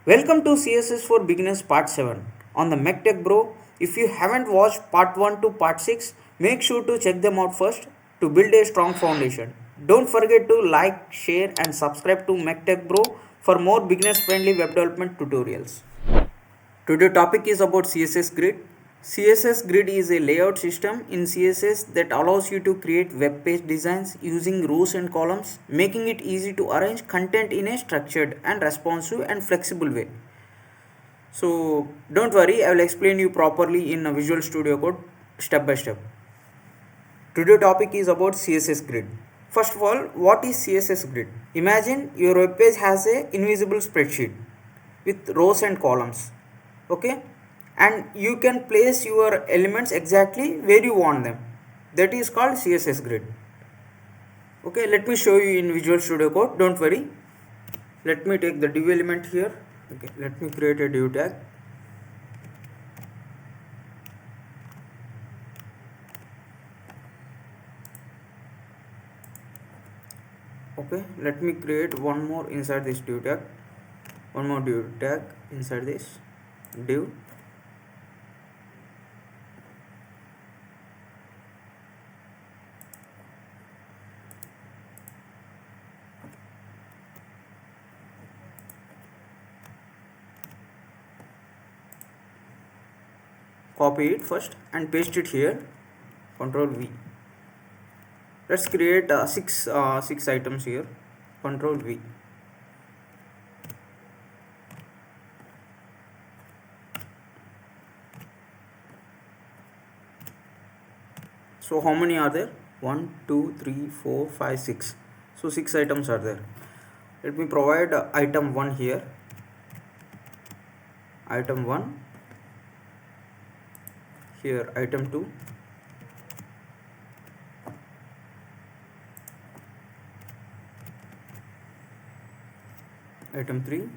Welcome to CSS for Beginners Part 7 on the Mech Tech Bro. If you haven't watched Part 1 to Part 6, make sure to check them out first to build a strong foundation. Don't forget to like, share, and subscribe to Mech Tech Bro for more beginners friendly web development tutorials. Today topic is about CSS Grid. CSS Grid is a layout system in CSS that allows you to create web page designs using rows and columns, making it easy to arrange content in a structured and responsive and flexible way. So don't worry, I will explain you properly in a Visual Studio Code step by step. Today topic is about CSS Grid. First of all, what is CSS Grid? Imagine your web page has a invisible spreadsheet with rows and columns. Okay, and you can place your elements exactly where you want them. That is called CSS Grid. Okay, let me show you in Visual Studio Code. Don't worry. Let me take the div element here. Okay, let me create a div tag. Okay, let me create one more inside this div tag. One more div tag inside this div. Copy it first and paste it here. Control V. Let's create six items here. Control V. So how many are there? 1, 2, 3, 4, 5, 6. So 6 items are there. Let me provide item 1 here. Item 1. Here item 2. Item 3.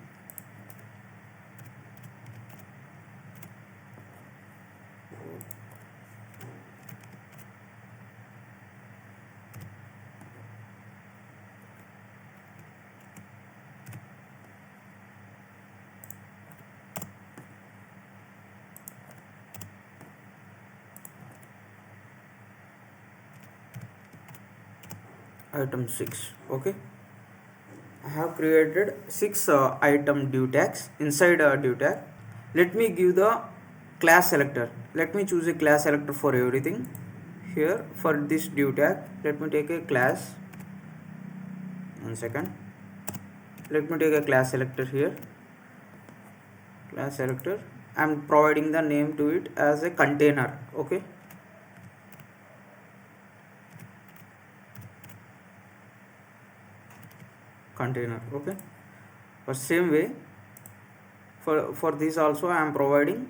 Item 6. Okay, I have created 6 item div tags. Inside a div tag, let me give the class selector. Let me choose a class selector for everything. Here for this div tag, let me take a class. 1 second. Let me take a class selector here. Class selector. I am providing the name to it as a container. Okay. Container. Okay, for same way for this also I am providing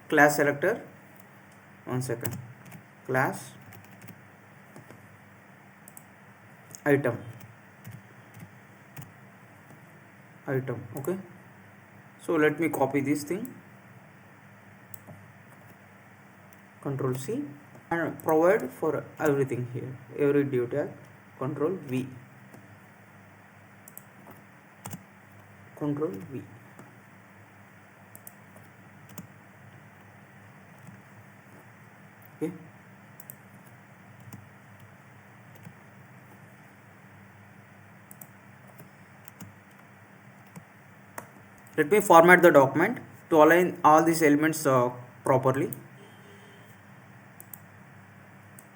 class selector. 1 second. Class item. Okay, so let me copy this thing. Control C and provide for everything here, every div tag. Control V. Control V. Okay, let me format the document to align all these elements properly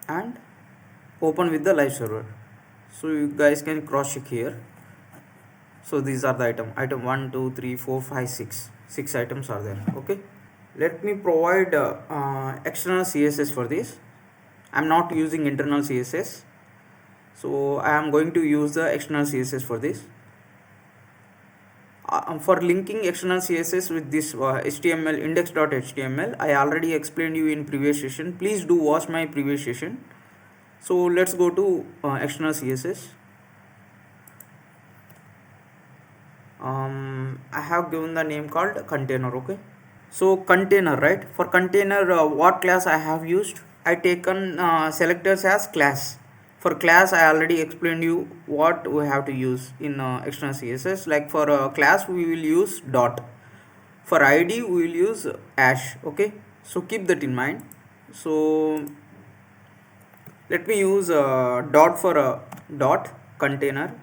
and open with the live server, so you guys can cross check here. So these are the item 1, 2, 3, 4, 5, 6 items are there. Okay, let me provide external CSS for this. I am not using internal CSS, so I am going to use the external CSS for this. For linking external CSS with this HTML index.html, I already explained you in previous session. Please do watch my previous session. So let's go to external CSS. I have given the name called container. Okay, so container, right? For container, what class I have used? I taken selectors as class. For class, I already explained you what we have to use in external CSS. Like for class, we will use dot. For ID, we will use hash. Okay, so keep that in mind. So let me use dot for a dot container,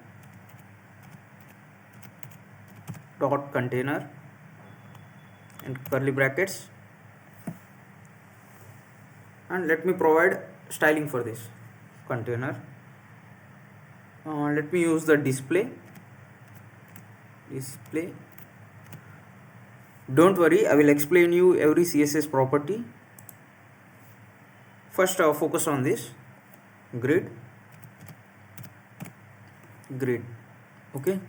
and curly brackets, and let me provide styling for this container. Let me use the display. Don't worry, I will explain you every CSS property. First focus on this grid. Okay,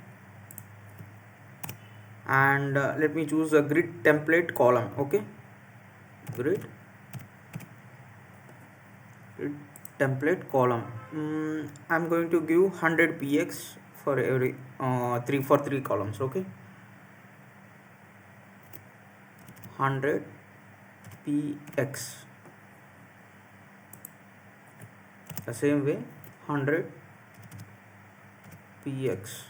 and let me choose a grid template column. Okay, grid template column. I'm going to give 100 px for every 3 columns. Okay, 100 px. The same way 100 px.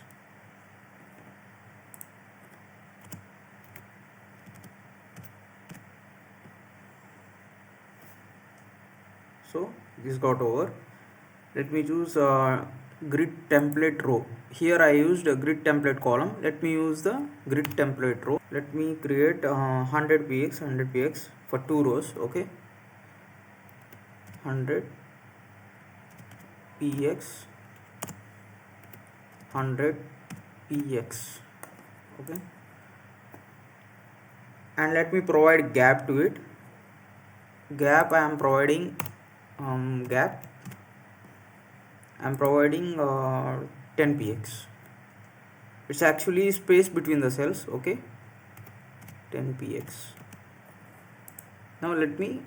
So this got over. Let me choose grid template row. Here I used a grid template column. Let me use the grid template row. Let me create 100 px for 2 rows. Okay, 100 px, 100 px. Okay, and let me provide gap to it. Gap I am providing gap I'm providing 10 px. It's actually space between the cells. Okay, 10 px. Now let me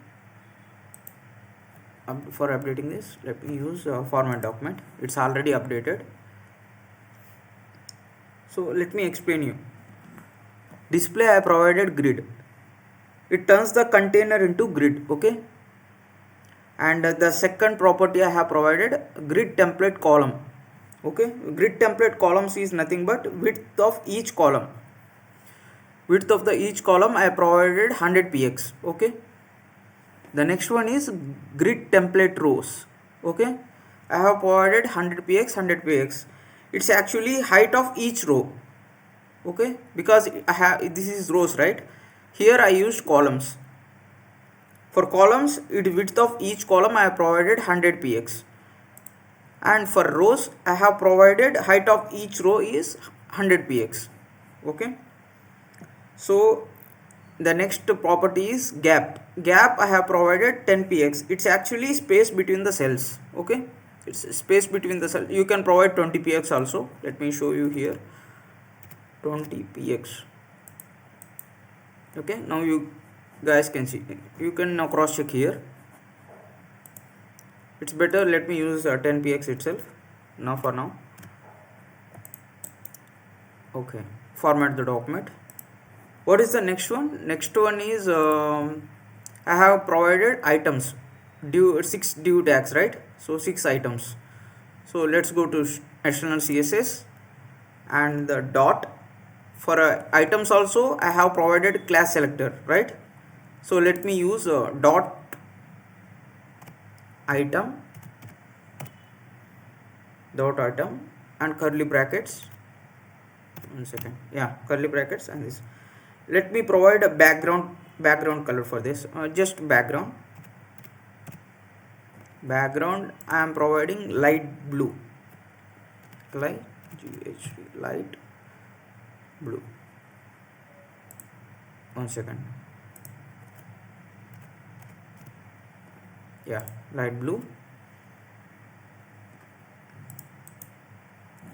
for updating this, let me use format document. It's already updated. So let me explain you. Display I provided grid. It turns the container into grid. Okay, and the second property I have provided grid template column. Okay, grid template columns is nothing but width of each column. Width of the each column I provided 100 px. Okay, the next one is grid template rows. Okay, I have provided 100 px. It's actually height of each row. Okay, because I have this is rows, right? Here I used columns. For columns, width of each column I have provided 100 px, and for rows I have provided height of each row is 100 px. Okay, so the next property is gap. I have provided 10 px. It's actually space between the cells. Okay, it's space between the cells. You can provide 20 px also. Let me show you here. 20 px. Okay, now you guys can see. You can now cross check here. It's better, let me use 10 px itself now for now. Okay, format the document. What is the next one? Next one is I have provided items, 6 div tags, right? So 6 items. So let's go to external CSS and the dot. For items also I have provided class selector, right? So let me use dot item and curly brackets. 1 second. Yeah, curly brackets and this. Let me provide a background color for this. Just background. I am providing light blue. Light blue. 1 second. Yeah, light blue.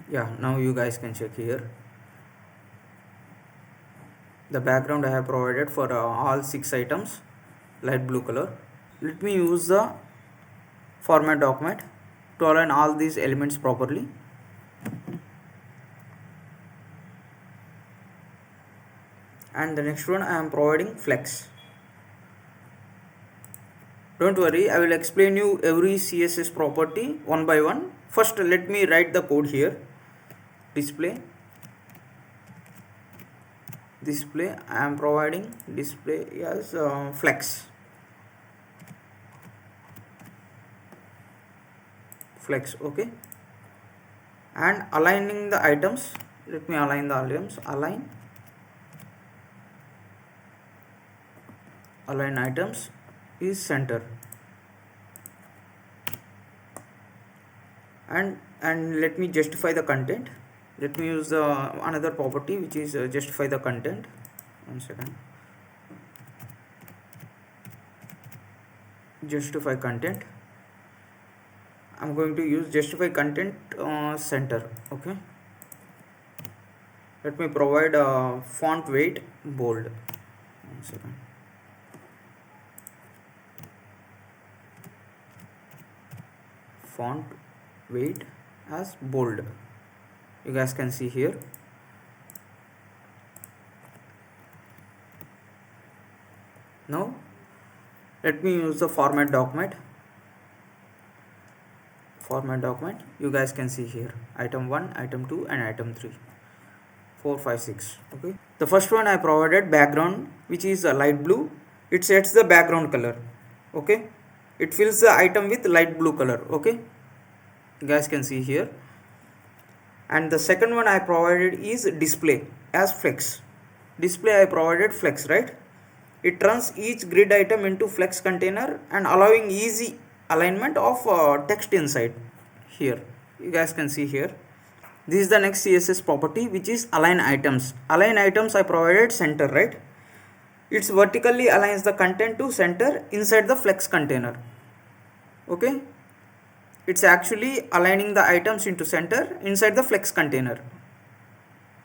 Yeah, now you guys can check here. The background I have provided for all 6 items, light blue color. Let me use the format document to align all these elements properly. And the next one I am providing flex Don't worry, I will explain you every CSS property one by one. First, let me write the code here. Display. I am providing display as flex. Okay. And aligning the items. Let me align the items. Align items is center. And let me justify the content. Let me use another property which is justify the content. 1 second. Justify content. I'm going to use justify content center. Okay. Let me provide font weight bold. 1 second. Font weight as bold. You guys can see here. Now let me use the format document. You guys can see here item 1, item 2 and item 3, 4, 5, 6. Okay, the first one I provided background, which is a light blue. It sets the background color. Okay, it fills the item with light blue color. Okay, you guys can see here. And the second one I provided is display as flex. I provided flex, right? It turns each grid item into flex container and allowing easy alignment of text inside. Here you guys can see here. This is the next CSS property, which is align items. I provided center, right? It's vertically aligns the content to center inside the flex container. Okay, it's actually aligning the items into center inside the flex container.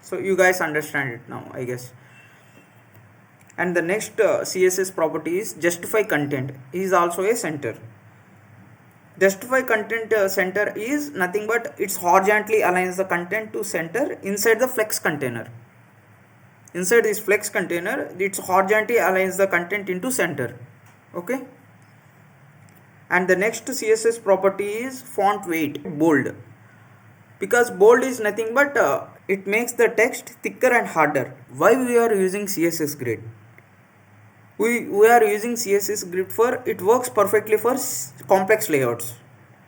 So you guys understand it now, I guess. And the next CSS property is justify content is also a center. Justify content center is nothing but it's horizontally aligns the content to center inside the flex container. Inside this flex container, it's horizontally aligns the content into center. Okay. And the next CSS property is font weight bold, because bold is nothing but it makes the text thicker and harder. Why we are using CSS grid? We are using CSS grid for it works perfectly for complex layouts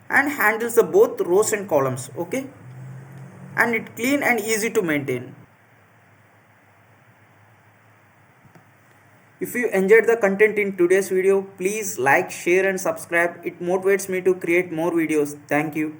and handles the both rows and columns. Okay, and it clean and easy to maintain. If you enjoyed the content in today's video, please like, share and subscribe. It motivates me to create more videos. Thank you.